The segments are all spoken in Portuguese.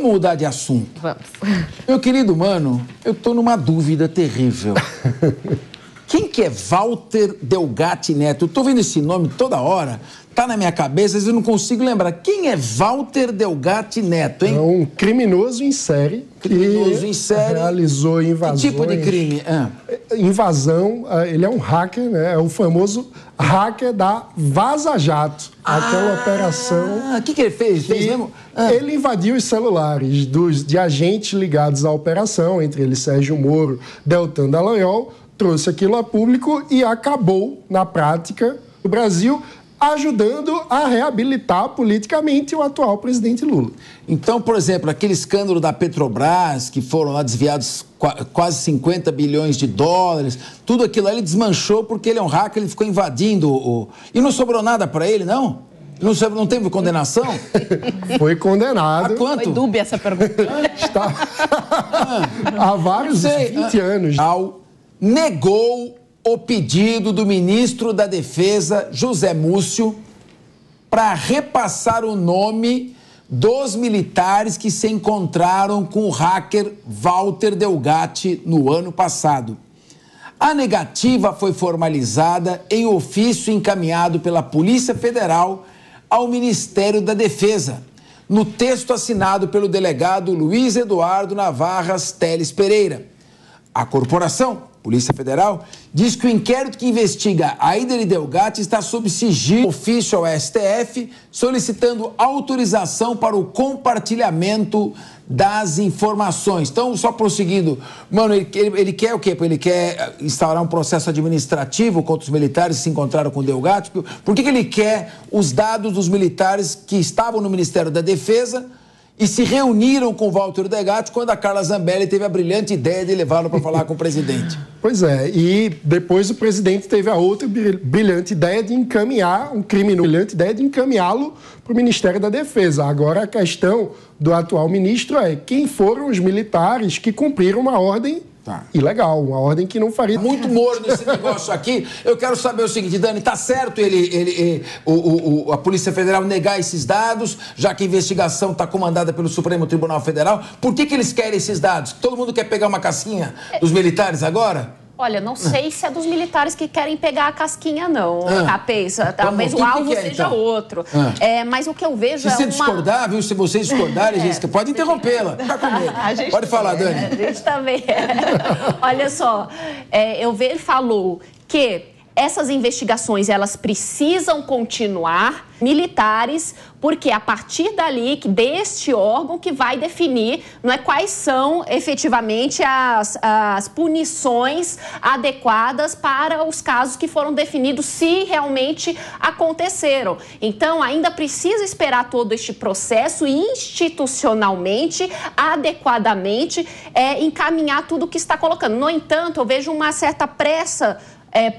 Vamos mudar de assunto. Vamos. Meu querido mano, eu tô numa dúvida terrível. Quem que é Walter Delgatti Neto? Eu tô vendo esse nome toda hora, tá na minha cabeça, mas eu não consigo lembrar. Quem é Walter Delgatti Neto, hein? É um criminoso em série. Criminoso em série. Realizou invasões. Que tipo de crime? Invasão, ele é um hacker, né? É o famoso hacker da Vaza Jato. Aquela operação... O que ele fez? Ele invadiu os celulares de agentes ligados à operação, entre eles Sérgio Moro, Deltan Dallagnol, trouxe aquilo a público e acabou, na prática, o Brasil ajudando a reabilitar politicamente o atual presidente Lula. Então, por exemplo, aquele escândalo da Petrobras, que foram lá desviados quase 50 bilhões de dólares, tudo aquilo ali ele desmanchou porque ele é um hacker, ele ficou invadindo o... E não sobrou nada para ele, não? Não teve condenação? Foi condenado. Há quanto? Foi dúbia essa pergunta. Está... Há vários 20 anos. Negou o pedido do ministro da Defesa, José Múcio, para repassar o nome dos militares que se encontraram com o hacker Walter Delgatti no ano passado. A negativa foi formalizada em ofício encaminhado pela Polícia Federal ao Ministério da Defesa, no texto assinado pelo delegado Luiz Eduardo Navarras Teles Pereira. A corporação, Polícia Federal, diz que o inquérito que investiga a ida de Delgatti está sob sigilo, ofício ao STF, solicitando autorização para o compartilhamento das informações. Então, só prosseguindo, mano, ele quer o quê? Ele quer instaurar um processo administrativo contra os militares que se encontraram com o Delgatti? Por que ele quer os dados dos militares que estavam no Ministério da Defesa e se reuniram com o Walter Delgatti quando a Carla Zambelli teve a brilhante ideia de levá-lo para falar com o presidente? Pois é, e depois o presidente teve a outra brilhante ideia de encaminhar um criminoso, brilhante ideia de encaminhá-lo para o Ministério da Defesa. Agora a questão do atual ministro é quem foram os militares que cumpriram uma ordem ilegal, uma ordem que não faria... Muito morno esse negócio aqui. Eu quero saber o seguinte, Dani, tá certo a Polícia Federal negar esses dados, já que a investigação está comandada pelo Supremo Tribunal Federal? Por que eles querem esses dados? Todo mundo quer pegar uma casquinha dos militares agora? Olha, não sei se é dos militares que querem pegar a casquinha, não, Capês. Talvez o alvo seja então outro. Mas o que eu vejo se você discordar, viu? Se vocês discordarem, Jéssica, pode interrompê-la. Tá comigo. Pode falar, Dani. A gente também Olha só, ele falou que essas investigações, elas precisam continuar, militares, porque a partir dali, deste órgão que vai definir, não é, quais são efetivamente as punições adequadas para os casos que foram definidos, se realmente aconteceram. Então, ainda precisa esperar todo este processo e institucionalmente, adequadamente, encaminhar tudo o que está colocando. No entanto, eu vejo uma certa pressa,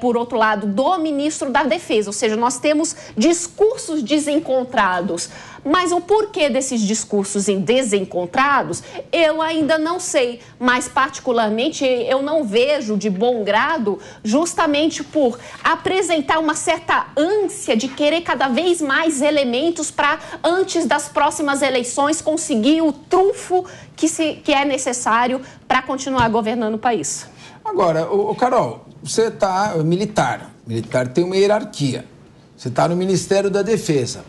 por outro lado, do ministro da Defesa, ou seja, nós temos discursos desencontrados, mas o porquê desses discursos desencontrados, eu ainda não sei, mas particularmente eu não vejo de bom grado, justamente por apresentar uma certa ânsia de querer cada vez mais elementos para, antes das próximas eleições, conseguir o trunfo que é necessário para continuar governando o país. Agora, Carol, você está militar. Militar tem uma hierarquia. Você está no Ministério da Defesa.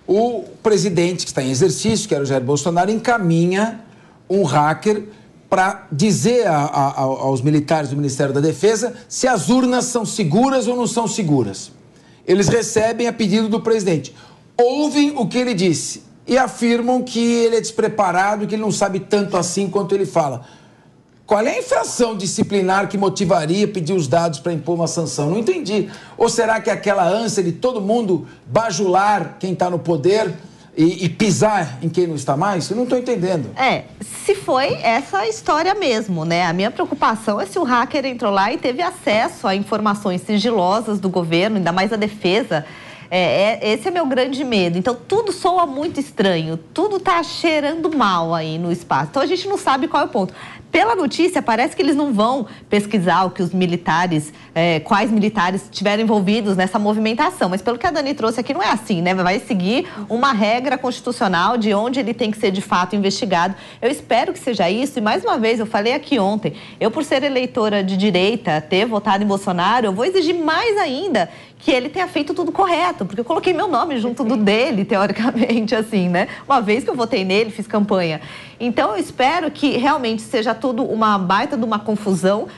O presidente que está em exercício, que era o Jair Bolsonaro, encaminha um hacker para dizer aos militares do Ministério da Defesa se as urnas são seguras ou não são seguras. Eles recebem a pedido do presidente. Ouvem o que ele disse e afirmam que ele é despreparado, que ele não sabe tanto assim quanto ele fala. Qual é a infração disciplinar que motivaria pedir os dados para impor uma sanção? Não entendi. Ou será que é aquela ânsia de todo mundo bajular quem está no poder e pisar em quem não está mais? Eu não estou entendendo. Se foi essa história mesmo, né? A minha preocupação é se o hacker entrou lá e teve acesso a informações sigilosas do governo, ainda mais a defesa. Esse é meu grande medo. Então, tudo soa muito estranho, tudo tá cheirando mal aí no espaço. Então, a gente não sabe qual é o ponto. Pela notícia, parece que eles não vão pesquisar o que os militares, quais militares estiveram envolvidos nessa movimentação. Mas pelo que a Dani trouxe aqui, não é assim, né? Vai seguir uma regra constitucional de onde ele tem que ser, de fato, investigado. Eu espero que seja isso. E, mais uma vez, eu falei aqui ontem, eu, por ser eleitora de direita, ter votado em Bolsonaro, eu vou exigir mais ainda que ele tenha feito tudo correto, porque eu coloquei meu nome junto do dele, teoricamente, assim, né? Uma vez que eu votei nele, fiz campanha. Então, eu espero que realmente seja tudo uma baita de uma confusão.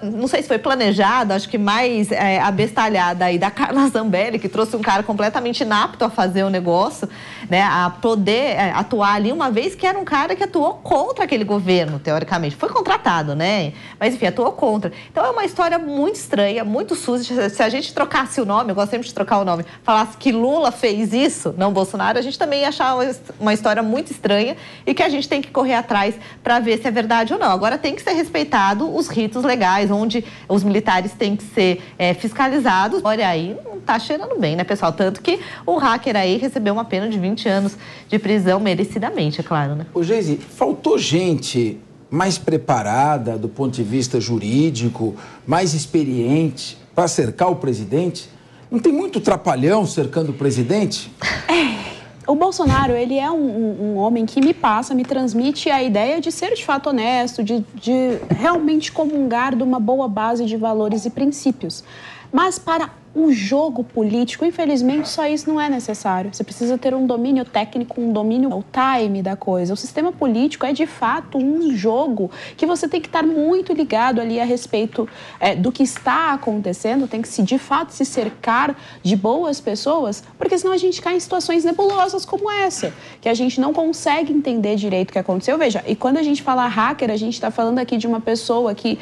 Não sei se foi planejado, acho que mais abestalhada aí da Carla Zambelli, que trouxe um cara completamente inapto a fazer o negócio, né, a poder atuar ali, uma vez que era um cara que atuou contra aquele governo, teoricamente. Foi contratado, né? Mas, enfim, atuou contra. Então, é uma história muito estranha, muito suja. Se a gente trocasse o nome, eu gosto sempre de trocar o nome, falasse que Lula fez isso, não Bolsonaro, a gente também ia achar uma história muito estranha e que a gente tem que correr atrás para ver se é verdade ou não. Agora, tem que ser respeitado os ritos legais, onde os militares têm que ser fiscalizados. Olha aí, não tá cheirando bem, né, pessoal? Tanto que o hacker aí recebeu uma pena de 20 anos de prisão, merecidamente, é claro, né? Ô, Geise, faltou gente mais preparada do ponto de vista jurídico, mais experiente para cercar o presidente? Não tem muito trapalhão cercando o presidente? O Bolsonaro, ele é um homem que me transmite a ideia de ser de fato honesto, de realmente comungar de uma boa base de valores e princípios. Mas para o jogo político, infelizmente, só isso não é necessário. Você precisa ter um domínio técnico, um domínio, o time da coisa. O sistema político é, de fato, um jogo que você tem que estar muito ligado ali a respeito do que está acontecendo, tem que, de fato, se cercar de boas pessoas, porque senão a gente cai em situações nebulosas como essa, que a gente não consegue entender direito o que aconteceu. Veja, e quando a gente fala hacker, a gente está falando aqui de uma pessoa que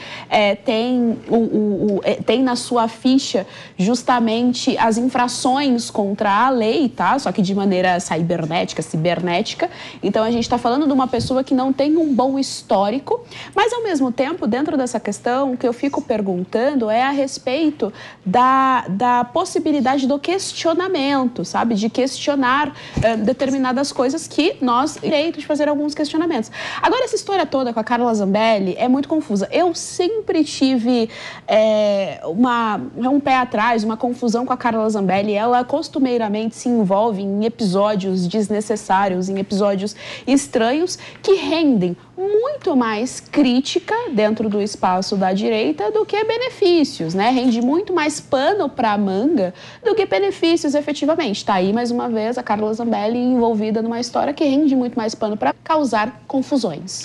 tem na sua ficha justamente as infrações contra a lei, tá? Só que de maneira cibernética. Então, a gente está falando de uma pessoa que não tem um bom histórico, mas, ao mesmo tempo, dentro dessa questão, o que eu fico perguntando é a respeito da possibilidade do questionamento, sabe? De questionar determinadas coisas que nós direito de fazer alguns questionamentos. Agora, essa história toda com a Carla Zambelli é muito confusa. Eu sempre tive um pé atrás, uma confusão com a Carla Zambelli. Ela costumeiramente se envolve em episódios desnecessários, em episódios estranhos que rendem muito mais crítica dentro do espaço da direita do que benefícios, né? Rende muito mais pano para a manga do que benefícios, efetivamente. Tá aí, mais uma vez, a Carla Zambelli envolvida numa história que rende muito mais pano para causar confusões.